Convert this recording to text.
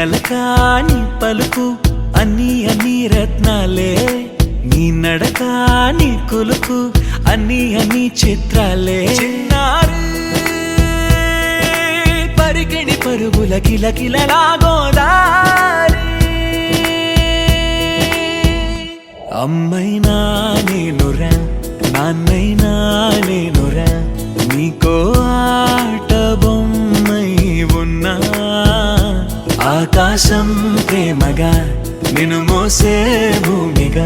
అలకా నీ పలుకు అన్నీ అన్నీ రత్నాలే, నీ నడక నీ కులుకు అన్నీ అన్నీ చిత్రాలే. చిన్నారి పరికిణి పరుగుల కిలకిలలా గోదారి, అమ్మైనా నేనురా నాన్నైనా నేనురా, నీకో ఆట బొమ్మై ఉన్నా. ఆకాశం ప్రేమగా నిన్ను మోసే భూమిగా